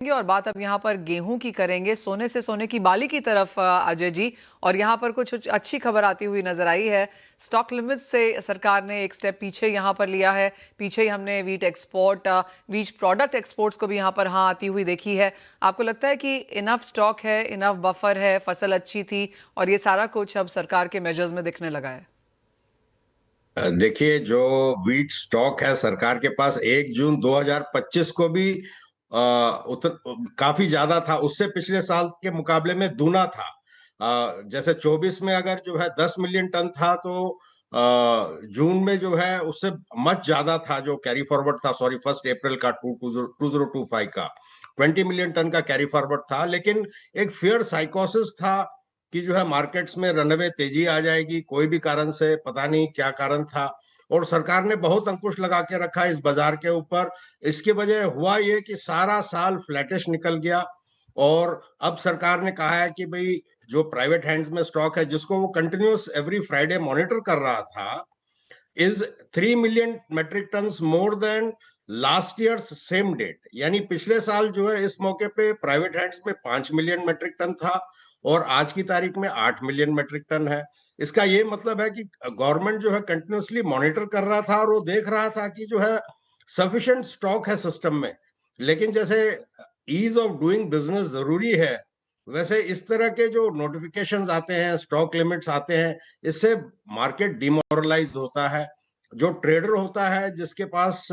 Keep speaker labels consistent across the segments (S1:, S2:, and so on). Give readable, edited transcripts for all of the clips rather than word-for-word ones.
S1: और बात अब यहाँ पर गेहूं की करेंगे, सोने से सोने की बाली की तरफ अजय जी। और यहाँ पर कुछ अच्छी खबर आती हुई नजर आई है। स्टॉक लिमिट्स से सरकार ने एक स्टेप पीछे यहाँ पर लिया है। पीछे ही हमने वीट प्रोडक्ट एक्सपोर्ट्स को भी यहाँ पर हाँ आती हुई देखी है। आपको लगता है कि इनफ स्टॉक है, इनफ बफर है, फसल अच्छी थी और ये सारा कुछ अब सरकार के मेजर्स में दिखने लगा है?
S2: देखिए, जो वीट स्टॉक है सरकार के पास 1 जून 2025 को भी काफी ज्यादा था। उससे पिछले साल के मुकाबले में दूना था। जैसे 24 में अगर जो है 10 मिलियन टन था, तो जून में जो है उससे मच ज्यादा था। जो कैरी फॉरवर्ड था, सॉरी, 1 अप्रैल का 2025 का 20 मिलियन टन का कैरी फॉरवर्ड था। लेकिन एक फियर साइकोसिस था कि जो है मार्केट्स में रनअवे तेजी आ जाएगी कोई भी कारण से, पता नहीं क्या कारण था। और सरकार ने बहुत अंकुश लगा के रखा इस बाजार के ऊपर। इसकी वजह हुआ ये कि सारा साल फ्लैटिश निकल गया। और अब सरकार ने कहा है कि भाई, जो प्राइवेट हैंड्स में स्टॉक है, जिसको वो कंटिन्यूस एवरी फ्राइडे मॉनिटर कर रहा था, is 3 million metric ton more than last year same date. यानी पिछले साल जो है इस मौके पे प्राइवेट हैंड्स में 5 मिलियन मेट्रिक टन था और आज की तारीख में 8 मिलियन मेट्रिक टन है। इसका ये मतलब है कि गवर्नमेंट जो है कंटिन्यूसली मॉनिटर कर रहा था और वो देख रहा था कि जो है सफिशिएंट स्टॉक है सिस्टम में। लेकिन जैसे ईज ऑफ डूइंग बिजनेस जरूरी है, वैसे इस तरह के जो नोटिफिकेशंस आते हैं, स्टॉक लिमिट्स आते हैं, इससे मार्केट डिमोरलाइज होता है। जो ट्रेडर होता है, जिसके पास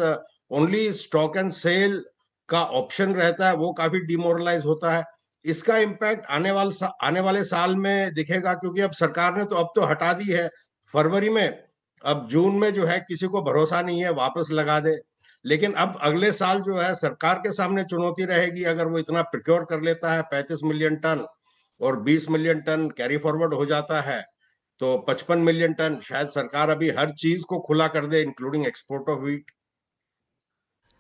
S2: ओनली स्टॉक एंड सेल का ऑप्शन रहता है, वो काफी डिमोरलाइज होता है। इसका इम्पैक्ट आने वाले साल में दिखेगा, क्योंकि अब सरकार ने तो अब तो हटा दी है फरवरी में। अब जून में जो है किसी को भरोसा नहीं है, वापस लगा दे। लेकिन अब अगले साल जो है सरकार के सामने चुनौती रहेगी। अगर वो इतना प्रिक्योर कर लेता है 35 मिलियन टन और 20 मिलियन टन कैरी फॉरवर्ड हो जाता है, तो 55 मिलियन टन शायद सरकार अभी हर चीज को खुला कर दे, including export of wheat.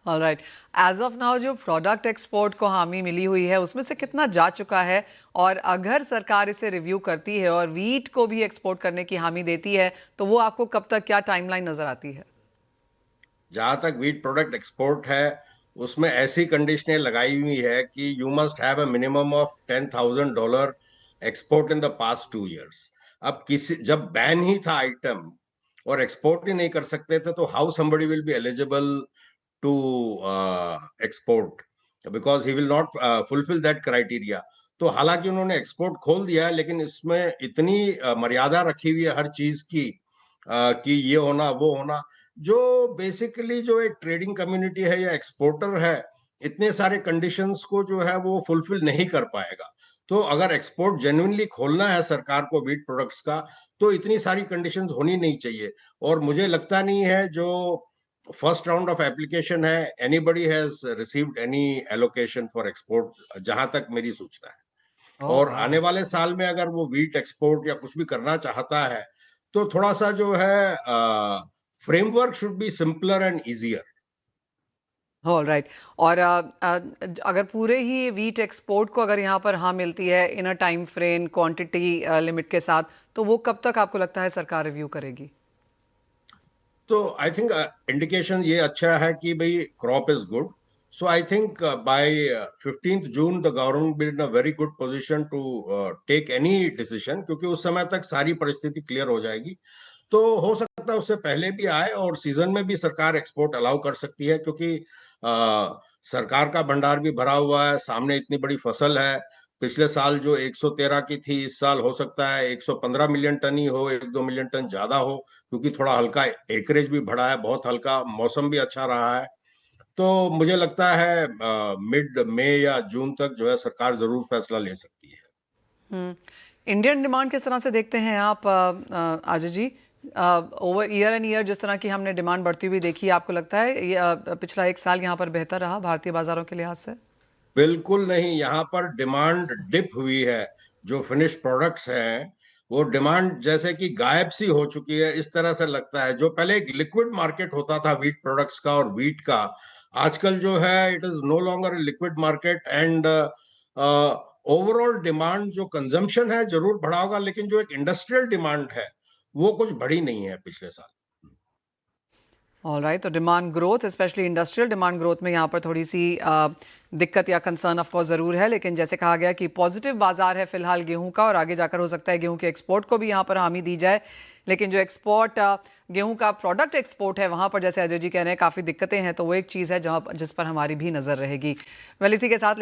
S1: Alright. As of now जो प्रोडक्ट एक्सपोर्ट को हामी मिली हुई है उसमें से कितना जा चुका है? और अगर सरकार इसे रिव्यू करती है और वीट को भी एक्सपोर्ट करने की हामी देती है तो वो आपको कब तक, क्या टाइमलाइन नजर आती है?
S2: जहां तक व्हीट प्रोडक्ट एक्सपोर्ट है, उसमें ऐसी कंडीशनें लगाई हुई है कि you must have a minimum of $10,000 export in the past 2 years। अब किसी जब बैन ही था आइटम और एक्सपोर्ट ही नहीं कर सकते थे, तो how somebody will be eligible to export, because he will not fulfil that criteria. तो हालांकि उन्होंने एक्सपोर्ट खोल दिया है, लेकिन इसमें इतनी मर्यादा रखी हुई है हर चीज की, कि ये होना वो होना। जो बेसिकली जो एक ट्रेडिंग कम्युनिटी है या एक्सपोर्टर है, इतने सारे कंडीशंस को जो है वो फुलफिल नहीं कर पाएगा। तो अगर एक्सपोर्ट जेन्युइनली खोलना है सरकार को व्हीट प्रोडक्ट्स का, तो इतनी सारी कंडीशंस होनी नहीं चाहिए। और मुझे लगता नहीं है जो फर्स्ट राउंड ऑफ एप्लीकेशन है, anybody has received any allocation for export, जहां तक मेरी सूचना है।
S1: ओह
S2: और आने
S1: वाह।
S2: वाले साल में अगर वो व्हीट एक्सपोर्ट या कुछ भी करना चाहता है, तो थोड़ा सा जो है framework should be simpler and easier.
S1: All right. और अगर पूरे ही वीट एक्सपोर्ट को अगर यहाँ पर हाँ मिलती है in a time frame quantity limit के साथ, तो वो कब तक आपको लगता है सरकार रिव्यू करेगी?
S2: तो आई थिंक इंडिकेशन ये अच्छा है कि भाई crop is good. So I think by 15th June the government be in a very good position to take any decision, क्योंकि उस समय तक सारी परिस्थिति क्लियर हो जाएगी। तो हो सकता है उससे पहले भी आए, और सीजन में भी सरकार एक्सपोर्ट अलाउ कर सकती है, क्योंकि सरकार का भंडार भी भरा हुआ है, सामने इतनी बड़ी फसल है। पिछले साल जो 113 की थी, इस साल हो सकता है 115 मिलियन टन ही हो, 1-2 मिलियन टन ज्यादा हो, क्योंकि थोड़ा हल्का एकरेज भी बढ़ा है, बहुत हल्का मौसम भी अच्छा रहा है। तो मुझे लगता है मिड मई या जून तक जो है सरकार जरूर फैसला ले सकती है।
S1: इंडियन डिमांड किस तरह से देखते हैं आप Ajay ji? Over year and year जिस तरह की हमने डिमांड बढ़ती हुई देखी, आपको लगता है ये पिछला एक साल यहाँ पर बेहतर रहा भारतीय बाजारों के लिहाज से?
S2: बिल्कुल नहीं, यहाँ पर डिमांड डिप हुई है। जो फिनिश प्रोडक्ट्स हैं, वो डिमांड जैसे कि गायब सी हो चुकी है, इस तरह से लगता है। जो पहले एक लिक्विड मार्केट होता था व्हीट प्रोडक्ट्स का और व्हीट का, आजकल जो है it is no longer liquid market. And overall demand, जो कंजम्पशन है जरूर बढ़ा होगा, लेकिन जो एक इंडस्ट्रियल डिमांड है वो कुछ बढ़ी नहीं है पिछले साल।
S1: All right. तो demand growth, especially industrial demand growth में यहाँ पर थोड़ी सी दिक्कत या कंसर्न ऑफ कोर्स ज़रूर है, लेकिन जैसे कहा गया कि पॉजिटिव बाजार है फिलहाल गेहूं का, और आगे जाकर हो सकता है गेहूं के एक्सपोर्ट को भी यहाँ पर हामी दी जाए। लेकिन जो एक्सपोर्ट गेहूं का प्रोडक्ट एक्सपोर्ट है वहाँ पर जैसे अजय जी कह रहे हैं काफ़ी दिक्कतें हैं, तो वो एक चीज़ है जहाँ जिस पर हमारी भी नज़र रहेगी। वेल इसी के साथ